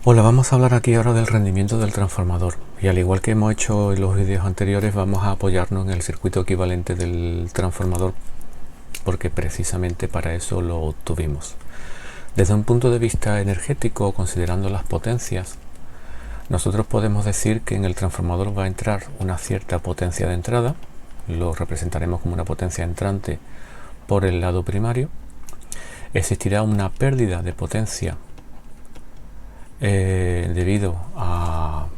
Hola, vamos a hablar aquí ahora del rendimiento del transformador, y al igual que hemos hecho en los vídeos anteriores, vamos a apoyarnos en el circuito equivalente del transformador porque precisamente para eso lo obtuvimos. Desde un punto de vista energético, considerando las potencias, nosotros podemos decir que en el transformador va a entrar una cierta potencia de entrada, lo representaremos como una potencia entrante por el lado primario. Existirá una pérdida de potencia debido a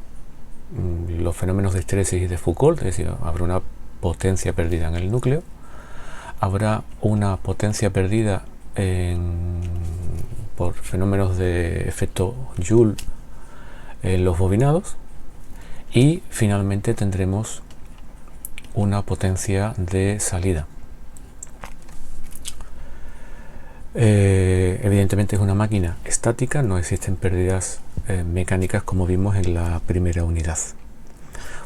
los fenómenos de Hystéresis y de Foucault, es decir, habrá una potencia perdida en el núcleo, habrá una potencia perdida por fenómenos de efecto Joule en los bobinados, y finalmente tendremos una potencia de salida. Evidentemente es una máquina estática, no existen pérdidas mecánicas como vimos en la primera unidad.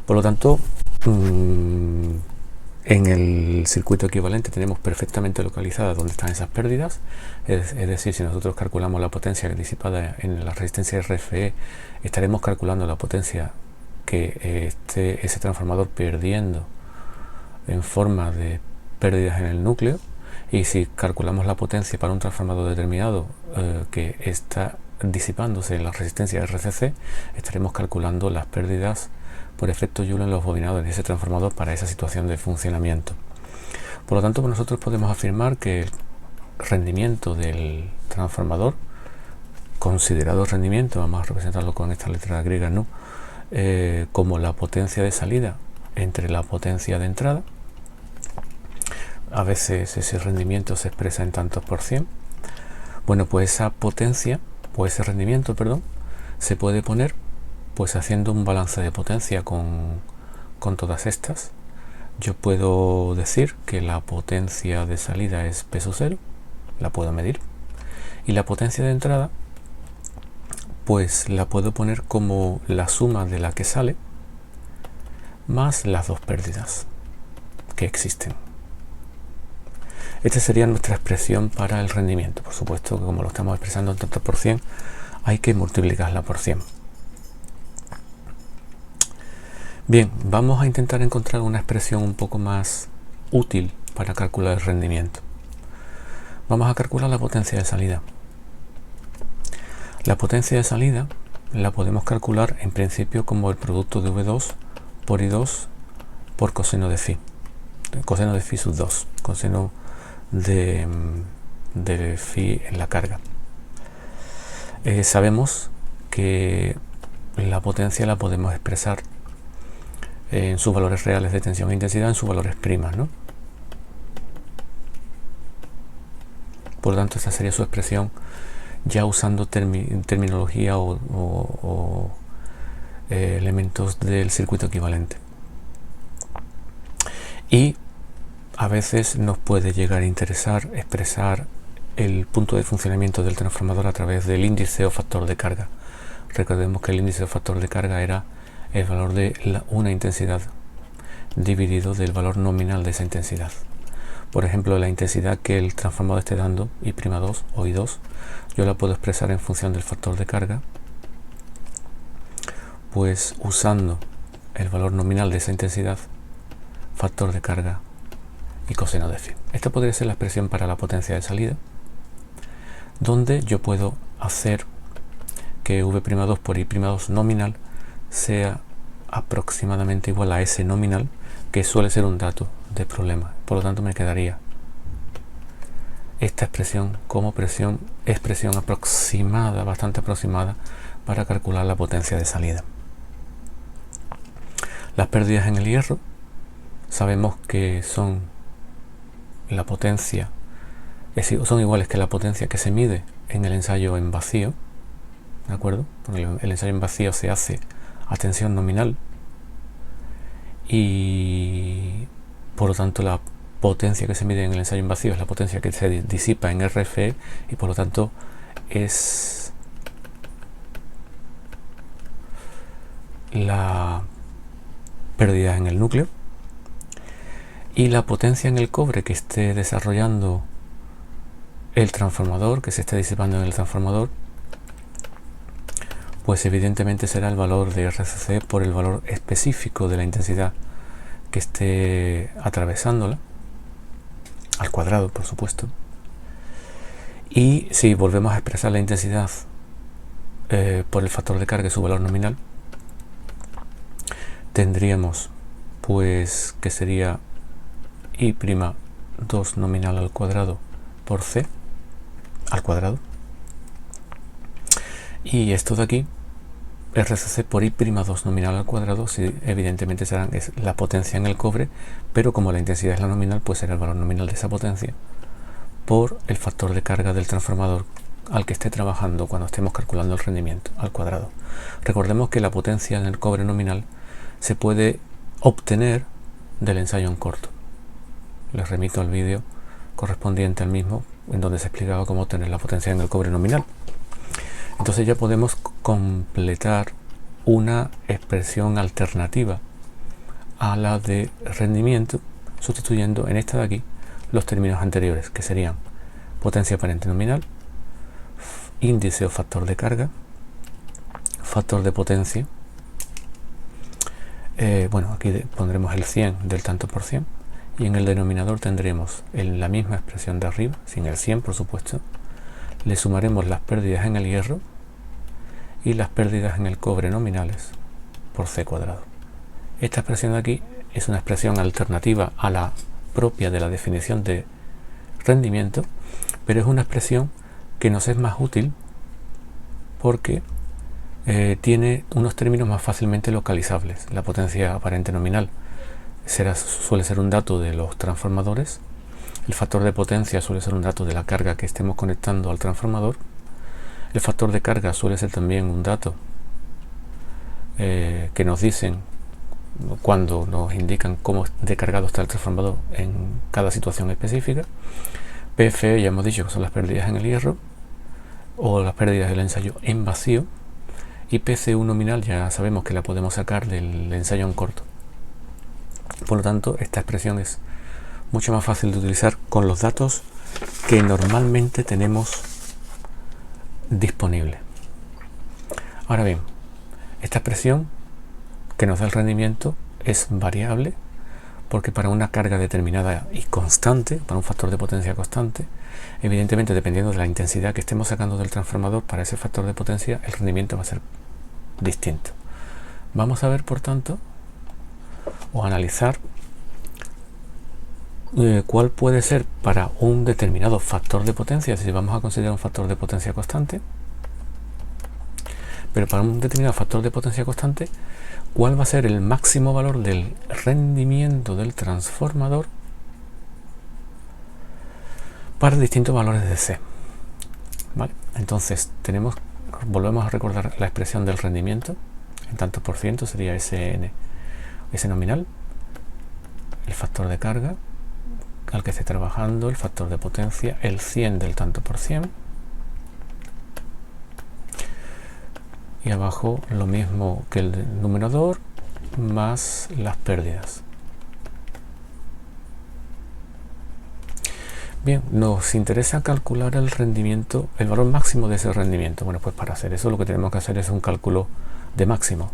Por lo tanto, en el circuito equivalente tenemos perfectamente localizada dónde están esas pérdidas, es decir, si nosotros calculamos la potencia disipada en la resistencia RFE, estaremos calculando la potencia que ese transformador perdiendo en forma de pérdidas en el núcleo. Y si calculamos la potencia para un transformador determinado que está disipándose en la resistencia RCC, estaremos calculando las pérdidas por efecto Joule en los bobinados en ese transformador para esa situación de funcionamiento. Por lo tanto, nosotros podemos afirmar que el rendimiento del transformador, considerado rendimiento, vamos a representarlo con esta letra griega nu, como la potencia de salida entre la potencia de entrada. A veces ese rendimiento se expresa en tantos por cien. Bueno, pues esa potencia, o ese rendimiento, perdón, se puede poner pues haciendo un balance de potencia con todas estas. Yo puedo decir que la potencia de salida es peso cero, la puedo medir, y la potencia de entrada pues la puedo poner como la suma de la que sale más las dos pérdidas que existen. Esta sería nuestra expresión para el rendimiento. Por supuesto que como lo estamos expresando en tantos por cien, hay que multiplicarla por 100. Bien, vamos a intentar encontrar una expresión un poco más útil para calcular el rendimiento. Vamos a calcular la potencia de salida. La potencia de salida la podemos calcular en principio como el producto de V2 por I2 por coseno de phi. Coseno de phi sub 2. Coseno de phi en la carga. Sabemos que la potencia la podemos expresar en sus valores reales de tensión e intensidad, en sus valores primas, ¿no? Por lo tanto, esta sería su expresión ya usando terminología o elementos del circuito equivalente. Y a veces nos puede llegar a interesar expresar el punto de funcionamiento del transformador a través del índice o factor de carga. Recordemos que el índice o factor de carga era el valor de una intensidad dividido del valor nominal de esa intensidad. Por ejemplo, la intensidad que el transformador esté dando, I'2 o I2, yo la puedo expresar en función del factor de carga, pues usando el valor nominal de esa intensidad, factor de carga y coseno de phi. Esta podría ser la expresión para la potencia de salida, donde yo puedo hacer que V'2 por I'2 nominal sea aproximadamente igual a S nominal, que suele ser un dato de problema. Por lo tanto, me quedaría esta expresión como expresión aproximada, bastante aproximada, para calcular la potencia de salida. Las pérdidas en el hierro sabemos que son la potencia, son iguales que la potencia que se mide en el ensayo en vacío, ¿de acuerdo? Porque el ensayo en vacío se hace a tensión nominal y por lo tanto la potencia que se mide en el ensayo en vacío es la potencia que se disipa en RFE, y por lo tanto es la pérdida en el núcleo. Y la potencia en el cobre que esté desarrollando el transformador, que se esté disipando en el transformador, pues evidentemente será el valor de RCC por el valor específico de la intensidad que esté atravesándola, al cuadrado, por supuesto. Y si volvemos a expresar la intensidad por el factor de carga y su valor nominal, tendríamos pues que sería I'2 nominal al cuadrado por C al cuadrado, y esto de aquí, RCC por I'2 nominal al cuadrado, sí, evidentemente es la potencia en el cobre, pero como la intensidad es la nominal, pues será el valor nominal de esa potencia por el factor de carga del transformador al que esté trabajando cuando estemos calculando el rendimiento al cuadrado. Recordemos que la potencia en el cobre nominal se puede obtener del ensayo en corto. Les remito al vídeo correspondiente al mismo, en donde se explicaba cómo obtener la potencia en el cobre nominal. Entonces ya podemos completar una expresión alternativa a la de rendimiento, sustituyendo en esta de aquí los términos anteriores, que serían potencia aparente nominal, índice o factor de carga, factor de potencia. Bueno, aquí pondremos el 100 del tanto por cien, y en el denominador tendremos la misma expresión de arriba, sin el 100 por supuesto. Le sumaremos las pérdidas en el hierro y las pérdidas en el cobre nominales por C cuadrado. Esta expresión de aquí es una expresión alternativa a la propia de la definición de rendimiento, pero es una expresión que nos es más útil porque tiene unos términos más fácilmente localizables. La potencia aparente nominal suele ser un dato de los transformadores, el factor de potencia suele ser un dato de la carga que estemos conectando al transformador, el factor de carga suele ser también un dato que nos dicen cuando nos indican cómo de cargado está el transformador en cada situación específica. PFE ya hemos dicho que son las pérdidas en el hierro o las pérdidas del ensayo en vacío, y PCU nominal ya sabemos que la podemos sacar del ensayo en corto. Por lo tanto, esta expresión es mucho más fácil de utilizar con los datos que normalmente tenemos disponibles. Ahora bien, esta expresión que nos da el rendimiento es variable, porque para una carga determinada y constante, para un factor de potencia constante, evidentemente dependiendo de la intensidad que estemos sacando del transformador para ese factor de potencia, el rendimiento va a ser distinto. Vamos a ver, por tanto, o analizar cuál puede ser para un determinado factor de potencia, si vamos a considerar un factor de potencia constante, pero para un determinado factor de potencia constante, cuál va a ser el máximo valor del rendimiento del transformador para distintos valores de C. ¿Vale? Entonces volvemos a recordar la expresión del rendimiento en tantos por ciento, sería SN, S nominal, el factor de carga al que esté trabajando, el factor de potencia, el 100 del tanto por cien, y abajo lo mismo que el numerador más las pérdidas. Bien, nos interesa calcular el rendimiento, el valor máximo de ese rendimiento. Bueno, pues para hacer eso lo que tenemos que hacer es un cálculo de máximo.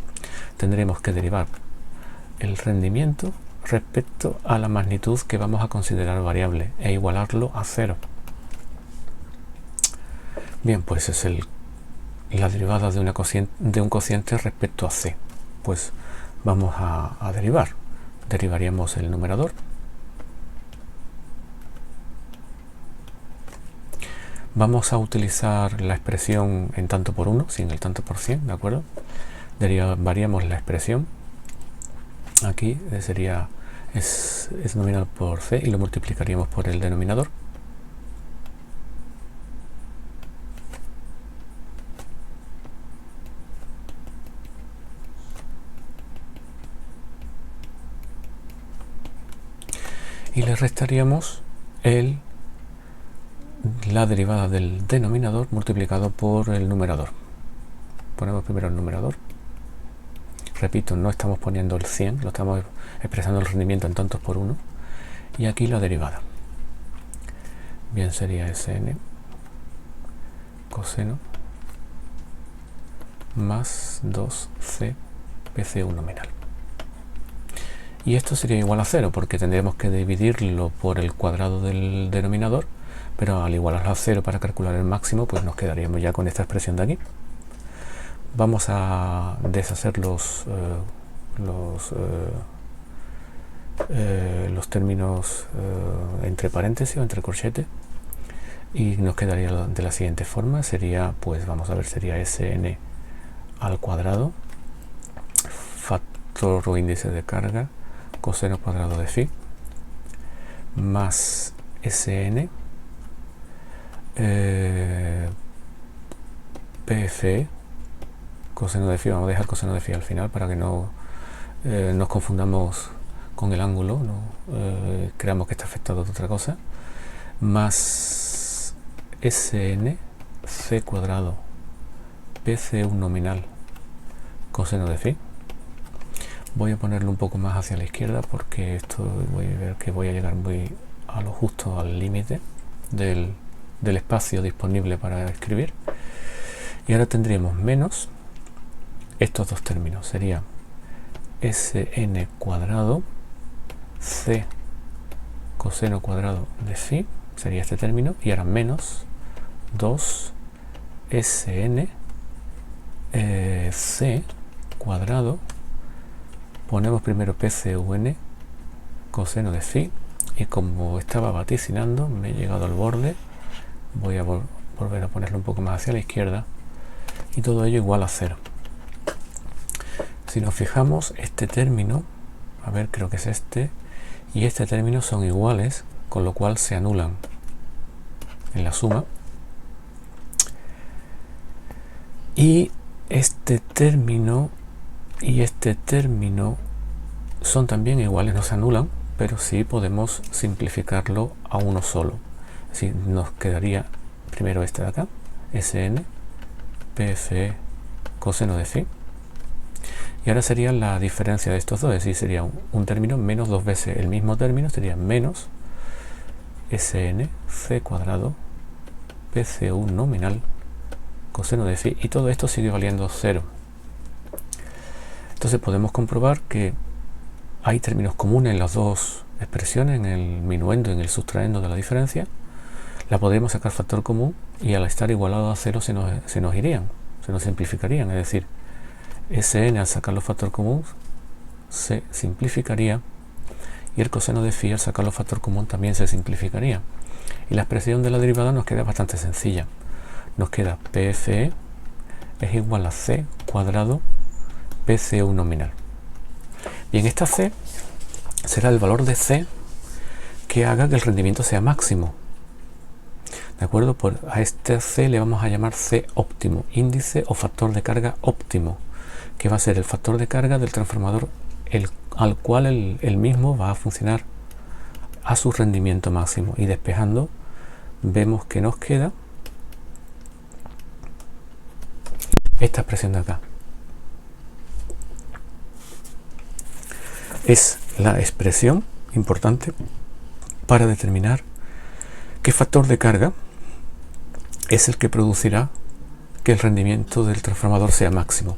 Tendremos que derivar el rendimiento respecto a la magnitud que vamos a considerar variable e igualarlo a 0. Bien, pues es la derivada de un cociente respecto a C. Pues vamos a derivar. Derivaríamos el numerador. Vamos a utilizar la expresión en tanto por 1, sin el tanto por 100, ¿de acuerdo? Derivaríamos la expresión. Aquí sería es nominal por C y lo multiplicaríamos por el denominador. Y le restaríamos la derivada del denominador multiplicado por el numerador. Ponemos primero el numerador. Repito, no estamos poniendo el 100, lo estamos expresando el rendimiento en tantos por 1. Y aquí la derivada. Bien, sería Sn coseno más 2c PCU nominal. Y esto sería igual a 0 porque tendríamos que dividirlo por el cuadrado del denominador, pero al igualarlo a 0 para calcular el máximo, pues nos quedaríamos ya con esta expresión de aquí. Vamos a deshacer los términos entre paréntesis o entre corchetes y nos quedaría de la siguiente forma. Sería, pues vamos a ver, sería Sn al cuadrado, factor o índice de carga, coseno cuadrado de phi, más Sn PFE coseno de phi. Vamos a dejar coseno de phi al final para que no nos confundamos con el ángulo, no creamos que está afectado de otra cosa, más Sn c cuadrado PCU nominal coseno de phi. Voy a ponerlo un poco más hacia la izquierda porque esto voy a ver que voy a llegar muy a lo justo al límite del espacio disponible para escribir. Y ahora tendríamos menos estos dos términos. Sería Sn cuadrado c coseno cuadrado de phi, sería este término, y ahora menos 2 Sn c cuadrado, ponemos primero PCUN coseno de phi, y como estaba vaticinando me he llegado al borde, voy a volver a ponerlo un poco más hacia la izquierda, y todo ello igual a 0. Si nos fijamos, este término, a ver, creo que es este, y este término son iguales, con lo cual se anulan en la suma. Y este término y este término son también iguales, no se anulan, pero sí podemos simplificarlo a uno solo. Así nos quedaría primero este de acá, Sn PFE coseno de phi. Y ahora sería la diferencia de estos dos, es decir, sería un término menos dos veces el mismo término, sería menos Sn c cuadrado PCU nominal coseno de phi, y todo esto sigue valiendo 0. Entonces podemos comprobar que hay términos comunes en las dos expresiones, en el minuendo y en el sustraendo de la diferencia. La podríamos sacar factor común y al estar igualado a 0 se nos irían, se nos simplificarían, es decir, Sn al sacar los factor común se simplificaría y el coseno de phi al sacar los factor común también se simplificaría. Y la expresión de la derivada nos queda bastante sencilla. Nos queda PFE es igual a c cuadrado PCU nominal. Bien, esta c será el valor de c que haga que el rendimiento sea máximo. ¿De acuerdo? A este c le vamos a llamar c óptimo, índice o factor de carga óptimo, que va a ser el factor de carga del transformador al cual el mismo va a funcionar a su rendimiento máximo. Y despejando, vemos que nos queda esta expresión de acá. Es la expresión importante para determinar qué factor de carga es el que producirá que el rendimiento del transformador sea máximo.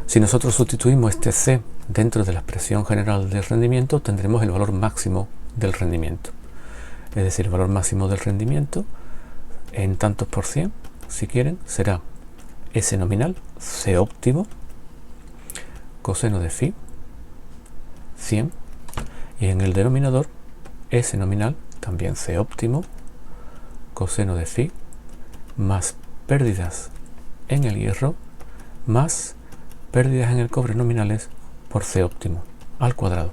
Si nosotros sustituimos este C dentro de la expresión general del rendimiento, tendremos el valor máximo del rendimiento. Es decir, el valor máximo del rendimiento en tantos por cien, si quieren, será S nominal, C óptimo, coseno de phi, 100, y en el denominador S nominal, también C óptimo, coseno de phi, más pérdidas en el hierro, más pérdidas en el cobre nominales por C óptimo al cuadrado.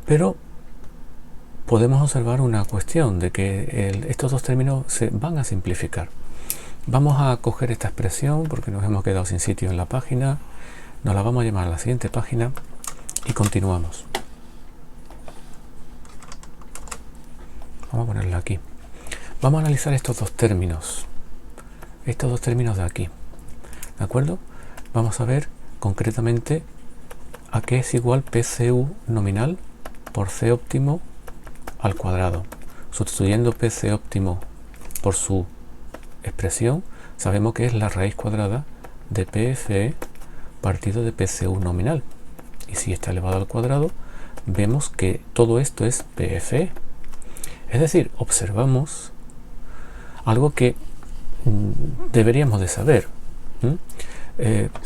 Pero podemos observar una cuestión de que estos dos términos se van a simplificar. Vamos a coger esta expresión porque nos hemos quedado sin sitio en la página, nos la vamos a llamar a la siguiente página y continuamos. Vamos a ponerla aquí. Vamos a analizar estos dos términos de aquí. ¿De acuerdo? Vamos a ver concretamente a qué es igual PCU nominal por C óptimo al cuadrado. Sustituyendo PC óptimo por su expresión, sabemos que es la raíz cuadrada de PFE partido de PCU nominal. Y si está elevado al cuadrado, vemos que todo esto es PFE. Es decir, observamos algo que deberíamos de saber.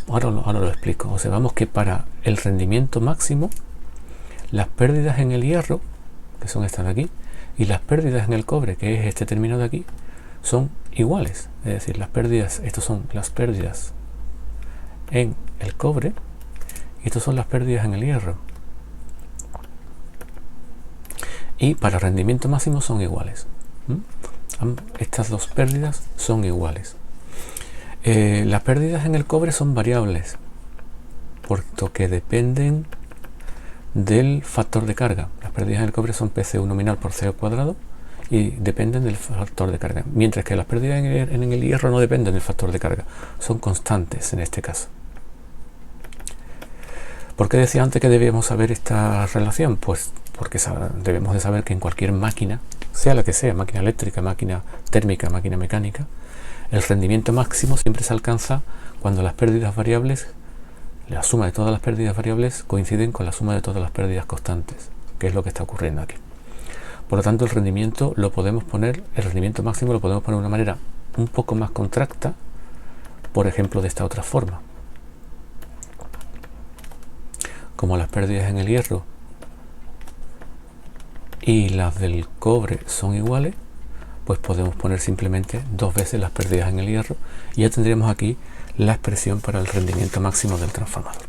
Ahora lo explico. Observamos que para el rendimiento máximo, las pérdidas en el hierro, que son estas de aquí, y las pérdidas en el cobre, que es este término de aquí, son iguales. Es decir, las pérdidas, estas son las pérdidas en el cobre y estas son las pérdidas en el hierro. Y para rendimiento máximo son iguales. Estas dos pérdidas son iguales. Las pérdidas en el cobre son variables, puesto que dependen del factor de carga. Las pérdidas en el cobre son PCU nominal por C al cuadrado y dependen del factor de carga, mientras que las pérdidas en el hierro no dependen del factor de carga, son constantes en este caso. ¿Por qué decía antes que debíamos saber esta relación? Pues porque debemos de saber que en cualquier máquina, sea la que sea, máquina eléctrica, máquina térmica, máquina mecánica, el rendimiento máximo siempre se alcanza cuando las pérdidas variables, la suma de todas las pérdidas variables coinciden con la suma de todas las pérdidas constantes, que es lo que está ocurriendo aquí. Por lo tanto, el rendimiento máximo lo podemos poner de una manera un poco más contracta, por ejemplo, de esta otra forma. Como las pérdidas en el hierro y las del cobre son iguales, pues podemos poner simplemente 2 veces las pérdidas en el hierro y ya tendríamos aquí la expresión para el rendimiento máximo del transformador.